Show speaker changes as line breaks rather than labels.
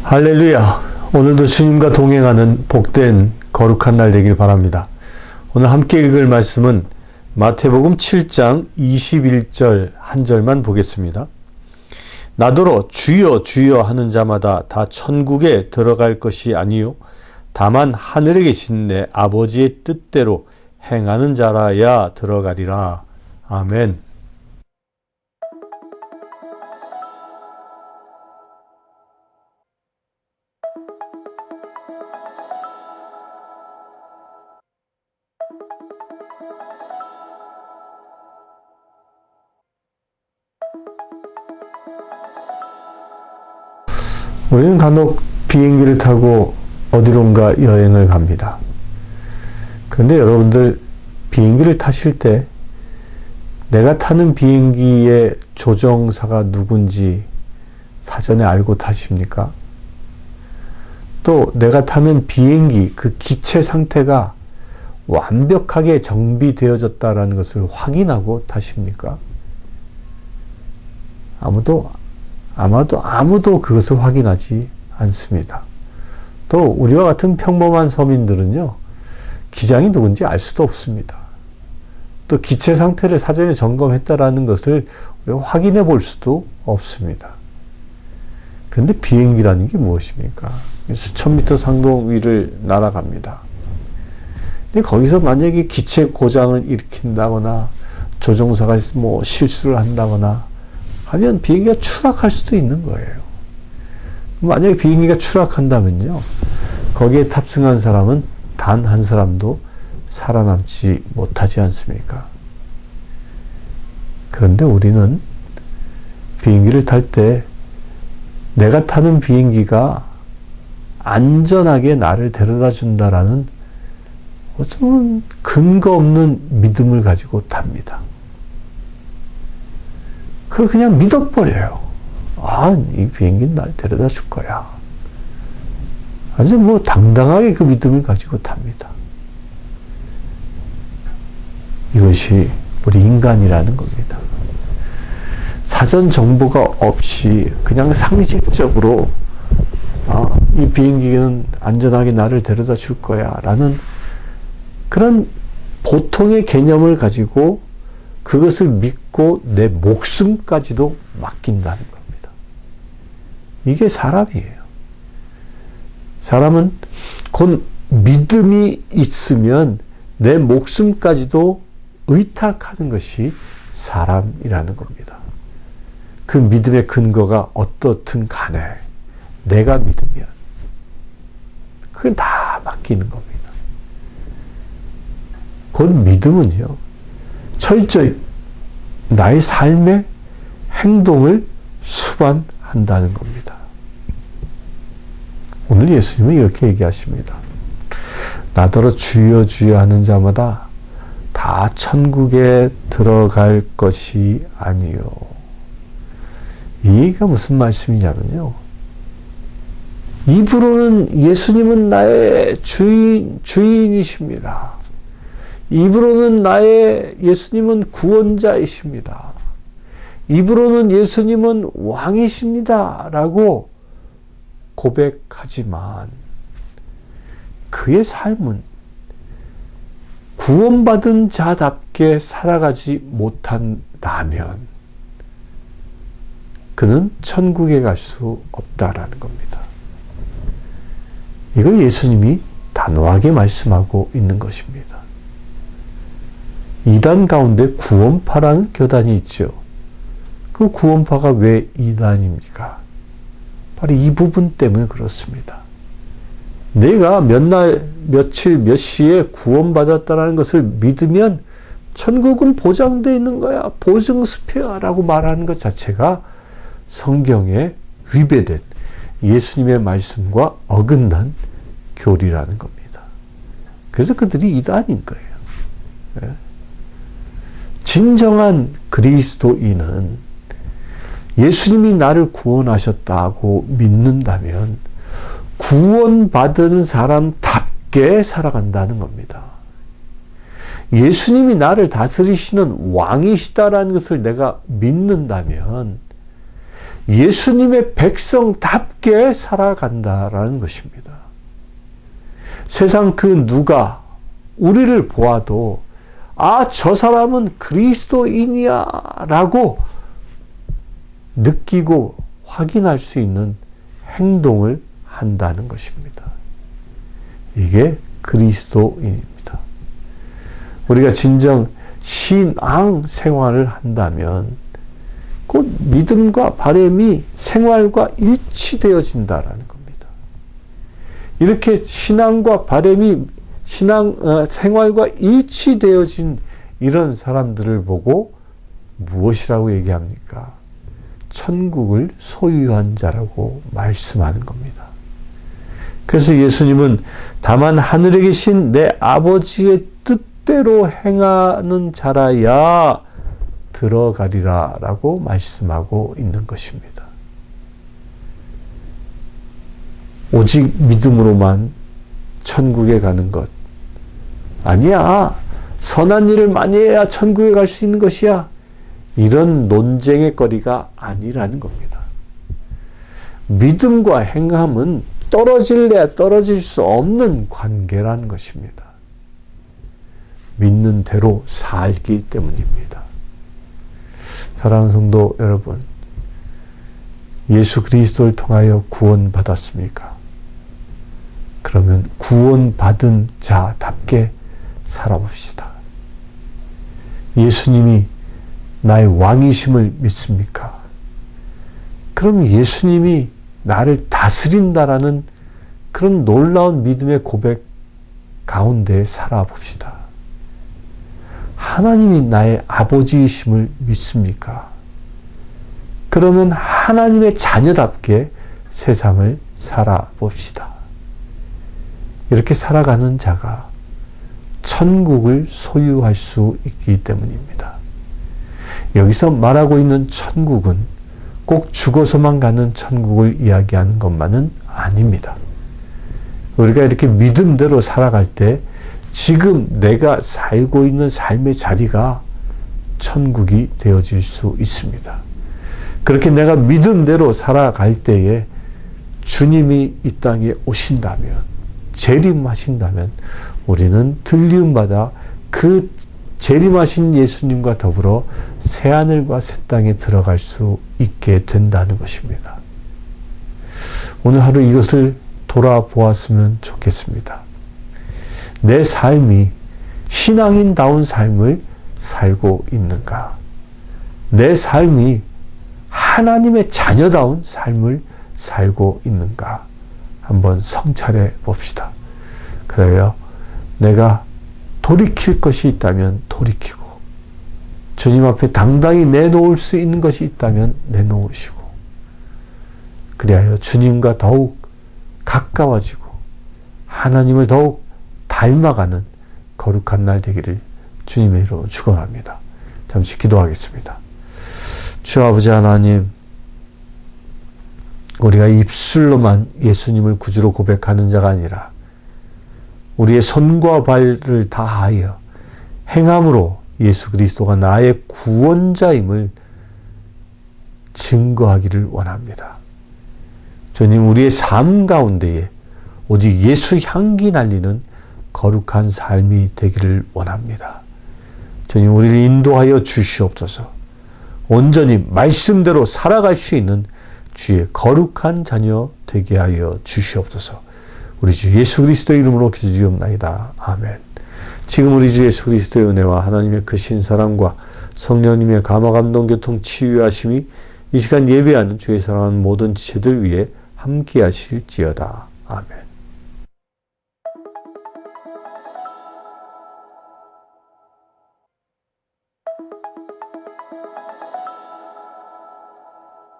할렐루야. 오늘도 주님과 동행하는 복된 거룩한 날 되길 바랍니다. 오늘 함께 읽을 말씀은 마태복음 7장 21절 한 절만 보겠습니다. 나더러 주여 주여 하는 자마다 다 천국에 들어갈 것이 아니요 다만 하늘에 계신 내 아버지의 뜻대로 행하는 자라야 들어가리라. 아멘. 우리는 간혹 비행기를 타고 어디론가 여행을 갑니다. 그런데 여러분들 비행기를 타실 때 내가 타는 비행기의 조종사가 누군지 사전에 알고 타십니까? 또 내가 타는 비행기 그 기체 상태가 완벽하게 정비되어졌다라는 것을 확인하고 타십니까? 아무도 그것을 확인하지 않습니다. 또 우리와 같은 평범한 서민들은요, 기장이 누군지 알 수도 없습니다. 또 기체 상태를 사전에 점검했다라는 것을 확인해 볼 수도 없습니다. 그런데 비행기라는 게 무엇입니까? 수천 미터 상공 위를 날아갑니다. 근데 거기서 만약에 기체 고장을 일으킨다거나 조종사가 실수를 한다거나 하면 비행기가 추락할 수도 있는 거예요. 만약에 비행기가 추락한다면요, 거기에 탑승한 사람은 단 한 사람도 살아남지 못하지 않습니까? 그런데 우리는 비행기를 탈 때 내가 타는 비행기가 안전하게 나를 데려다 준다라는 어쩌면 근거 없는 믿음을 가지고 탑니다. 그걸 그냥 믿어버려요. 이 비행기는 날 데려다 줄 거야. 아주 당당하게 그 믿음을 가지고 탑니다. 이것이 우리 인간이라는 겁니다. 사전 정보가 없이 그냥 상식적으로 이 비행기는 안전하게 나를 데려다 줄 거야 라는 그런 보통의 개념을 가지고 그것을 믿고 내 목숨까지도 맡긴다는 겁니다. 이게 사람이에요. 사람은 곧 믿음이 있으면 내 목숨까지도 의탁하는 것이 사람이라는 겁니다. 그 믿음의 근거가 어떻든 간에 내가 믿으면 그건 다 맡기는 겁니다. 곧 믿음은요, 철저히 나의 삶의 행동을 수반한다는 겁니다. 오늘 예수님은 이렇게 얘기하십니다. 나더러 주여 주여 하는 자마다 다 천국에 들어갈 것이 아니요. 이 얘기가 무슨 말씀이냐면요, 입으로는 예수님은 나의 주인이십니다. 입으로는 예수님은 구원자이십니다. 입으로는 예수님은 왕이십니다. 라고 고백하지만 그의 삶은 구원받은 자답게 살아가지 못한다면 그는 천국에 갈 수 없다라는 겁니다. 이걸 예수님이 단호하게 말씀하고 있는 것입니다. 이단 가운데 구원파라는 교단이 있죠. 그 구원파가 왜 이단입니까? 바로 이 부분 때문에 그렇습니다. 내가 몇 날, 며칠, 몇 시에 구원받았다는 것을 믿으면 천국은 보장되어 있는 거야. 보증수표야. 라고 말하는 것 자체가 성경에 위배된 예수님의 말씀과 어긋난 교리라는 겁니다. 그래서 그들이 이단인 거예요. 진정한 그리스도인은 예수님이 나를 구원하셨다고 믿는다면 구원받은 사람답게 살아간다는 겁니다. 예수님이 나를 다스리시는 왕이시다라는 것을 내가 믿는다면 예수님의 백성답게 살아간다라는 것입니다. 세상 그 누가 우리를 보아도 아, 저 사람은 그리스도인이야 라고 느끼고 확인할 수 있는 행동을 한다는 것입니다. 이게 그리스도인입니다. 우리가 진정 신앙 생활을 한다면 곧 믿음과 바람이 생활과 일치되어진다라는 겁니다. 이렇게 신앙과 바람이 생활과 일치되어진 이런 사람들을 보고 무엇이라고 얘기합니까? 천국을 소유한 자라고 말씀하는 겁니다. 그래서 예수님은 다만 하늘에 계신 내 아버지의 뜻대로 행하는 자라야 들어가리라 라고 말씀하고 있는 것입니다. 오직 믿음으로만 천국에 가는 것 아니야. 선한 일을 많이 해야 천국에 갈 수 있는 것이야. 이런 논쟁의 거리가 아니라는 겁니다. 믿음과 행함은 떨어질래야 떨어질 수 없는 관계라는 것입니다. 믿는 대로 살기 때문입니다. 사랑하는 성도 여러분, 예수 그리스도를 통하여 구원받았습니까? 그러면 구원받은 자답게 살아봅시다. 예수님이 나의 왕이심을 믿습니까? 그럼 예수님이 나를 다스린다라는 그런 놀라운 믿음의 고백 가운데 살아봅시다. 하나님이 나의 아버지이심을 믿습니까? 그러면 하나님의 자녀답게 세상을 살아봅시다. 이렇게 살아가는 자가 천국을 소유할 수 있기 때문입니다. 여기서 말하고 있는 천국은 꼭 죽어서만 가는 천국을 이야기하는 것만은 아닙니다. 우리가 이렇게 믿음대로 살아갈 때 지금 내가 살고 있는 삶의 자리가 천국이 되어질 수 있습니다. 그렇게 내가 믿음대로 살아갈 때에 주님이 이 땅에 오신다면, 재림하신다면 우리는 들리움받아 그 재림하신 예수님과 더불어 새하늘과 새 땅에 들어갈 수 있게 된다는 것입니다. 오늘 하루 이것을 돌아보았으면 좋겠습니다. 내 삶이 신앙인다운 삶을 살고 있는가? 내 삶이 하나님의 자녀다운 삶을 살고 있는가? 한번 성찰해 봅시다. 그래요. 내가 돌이킬 것이 있다면 돌이키고, 주님 앞에 당당히 내놓을 수 있는 것이 있다면 내놓으시고, 그리하여 주님과 더욱 가까워지고 하나님을 더욱 닮아가는 거룩한 날 되기를 주님의 이름으로 축원합니다. 잠시 기도하겠습니다. 주 아버지 하나님, 우리가 입술로만 예수님을 구주로 고백하는 자가 아니라 우리의 손과 발을 다하여 행함으로 예수 그리스도가 나의 구원자임을 증거하기를 원합니다. 주님, 우리의 삶 가운데에 오직 예수 향기 날리는 거룩한 삶이 되기를 원합니다. 주님, 우리를 인도하여 주시옵소서. 온전히 말씀대로 살아갈 수 있는 주의 거룩한 자녀 되게 하여 주시옵소서. 우리 주 예수 그리스도의 이름으로 기도드리옵나이다. 아멘. 지금 우리 주 예수 그리스도의 은혜와 하나님의 크신 사랑과 성령님의 감화 감동 교통 치유하심이 이 시간 예배하는 주의 사랑하는 모든 지체들 위해 함께 하실지어다. 아멘.